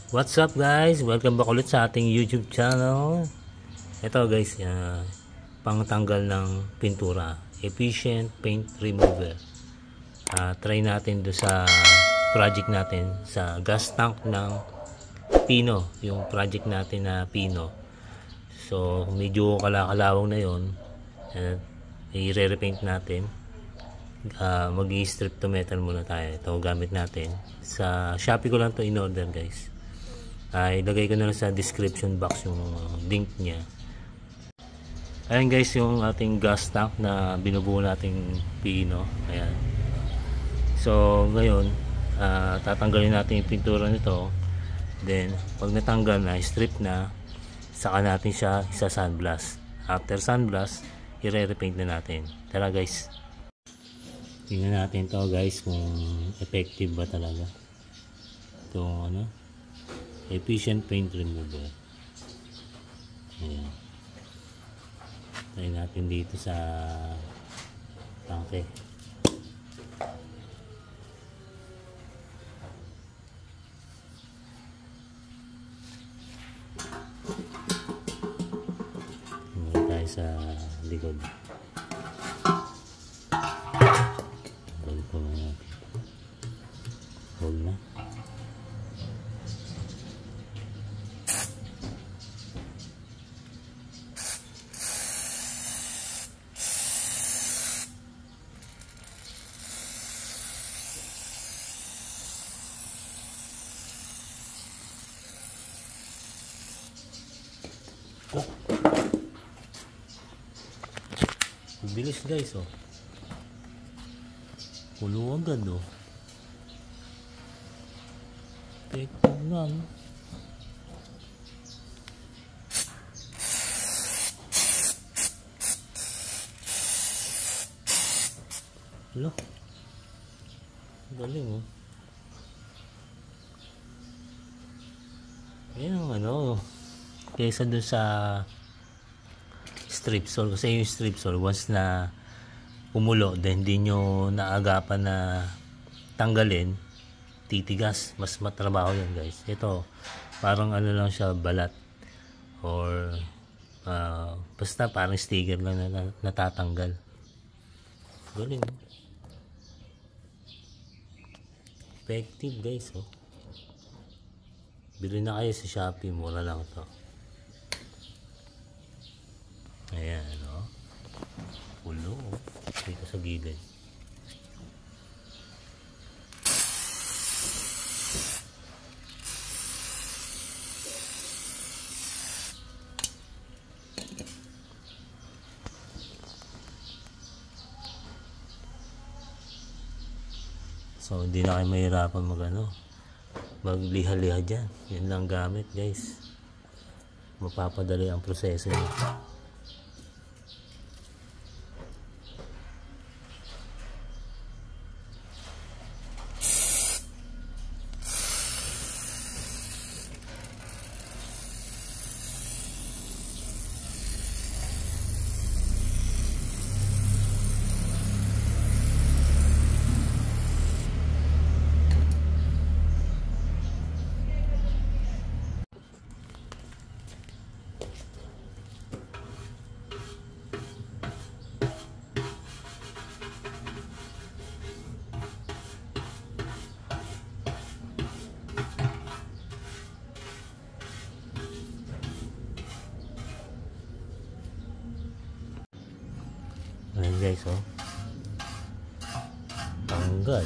What's up guys? Welcome back ulit sa ating YouTube channel. Ito guys, pangtanggal ng pintura, efficient paint remover. Try natin do sa project natin sa gas tank ng Pino, yung project natin na Pino. So medyo kalakalawang na yon, i-repaint natin. Mag-i-strip to metal muna tayo. Ito gamit natin sa Shopee ko lang to in order guys. Ilagay ko na lang sa description box yung link niya. Ayan guys, yung ating gas tank na binubuo nating Pino. Ayan. So ngayon, tatanggalin natin yung pintura nito. Then pag natanggal na, strip na, saka natin siya isa-sandblast. After sandblast, i-repaint na natin. Tara guys. Tingnan natin to guys kung effective ba talaga itong efficient paint remover. Ayan. Try natin dito sa tangke. Muna tayo sa likod. Balik po natin. Hold na. Bilis guys, pulo agad effective na Hello, galing yan ang kaysa dun sa strip saw, kasi yung strip saw once na pumulo then hindi nyo naagapan na tanggalin, titigas, mas matrabaho yan guys. Ito parang lang siya, balat or basta parang sticker lang na natatanggal. Galing, effective guys. Bili na kayo sa Shopee, mura lang to. Ayan, pulo dito sa gilid. So hindi na kayo mahirapan magliha-liha dyan. Yan lang gamit guys, mapapadali ang proseso niya. Ayan guys, tanggal.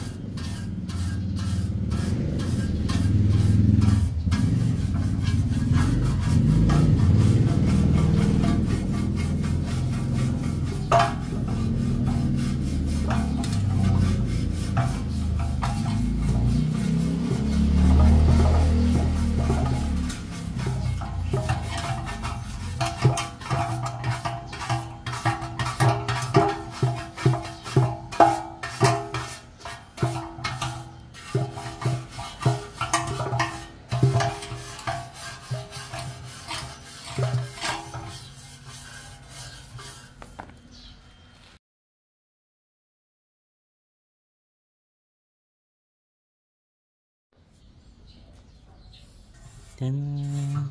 Yan.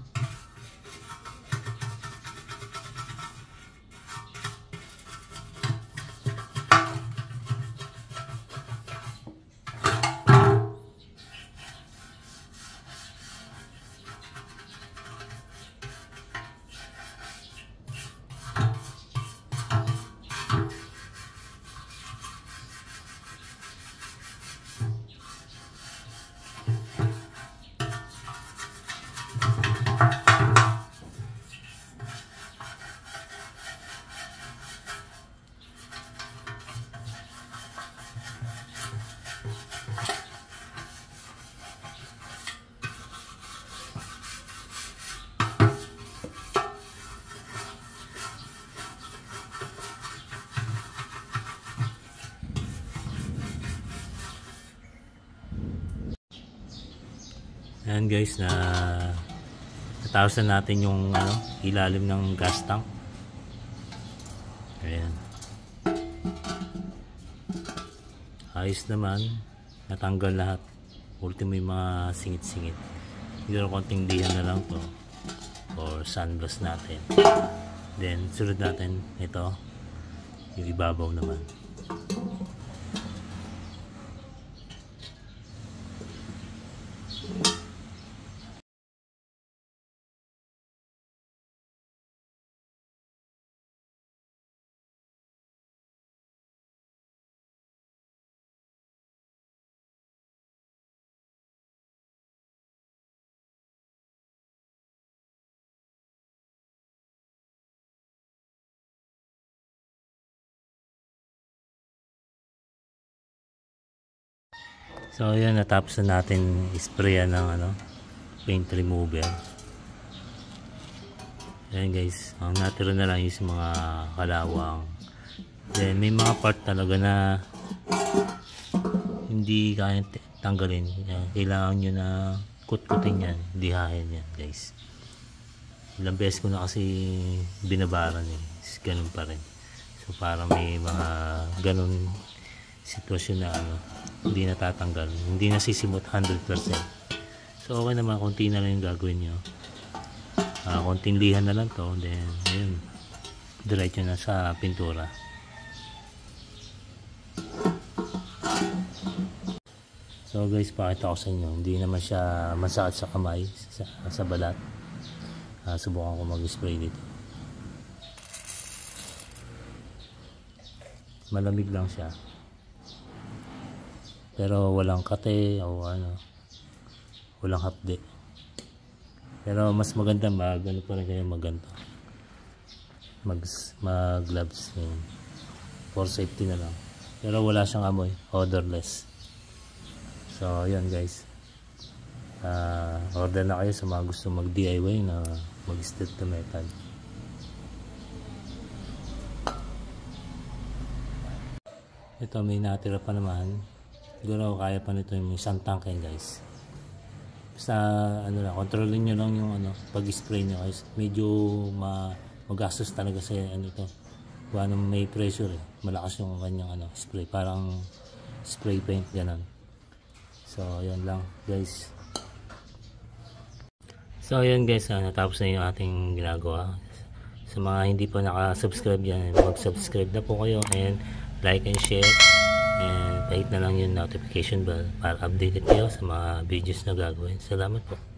Ayan guys, natapos na natin yung ilalim ng gas tank. Ayan. Ayos naman, natanggal lahat. Ultimo yung mga singit-singit. Siguro konting dihan na lang to for sunblast natin. Then sunod natin ito, yung ibabaw naman. So ayan, natapos na natin sprayan ng paint remover. Ayan guys, ang natira na lang yung mga kalawang. Then may mga part talaga na hindi kaya tanggalin. Kailangan nyo na kut-kutin yan, dihahin yan guys. Ilang beses ko na kasi binabaran ganun pa rin. So parang may mga ganun sitwasyon na hindi natatanggal, hindi nasisimot 100%. So okay naman, konti na lang yung gagawin nyo. Konting lihan na lang to, then ayun, diretso na sa pintura. So guys, pakita ko sa inyo, hindi naman siya masakit sa kamay, sa balat. Subukan ko mag-spray dito. Malamig lang siya, pero walang kate o walang hapde. Pero mas maganda pa rin kayo magganto, mag gloves for safety na lang. Pero wala siyang amoy, odorless. So yun guys, order na kayo sa mga gusto mag DIY na mag strip to metal. Ito may natira pa naman. Siguro kaya pa nito yung isang tank guys. Basta lang, kontrolin nyo lang yung pag-spray nyo guys. Medyo magastos talaga sa ito. Kung may pressure malakas yung kanyang spray. Parang spray paint ganun. So yan lang guys. So yan guys, natapos na yung ating ginagawa. Sa mga hindi pa naka-subscribe dyan, mag-subscribe na po kayo and like and share. And kahit na lang yung notification bell para updated kayo sa mga videos na gagawin. Salamat po.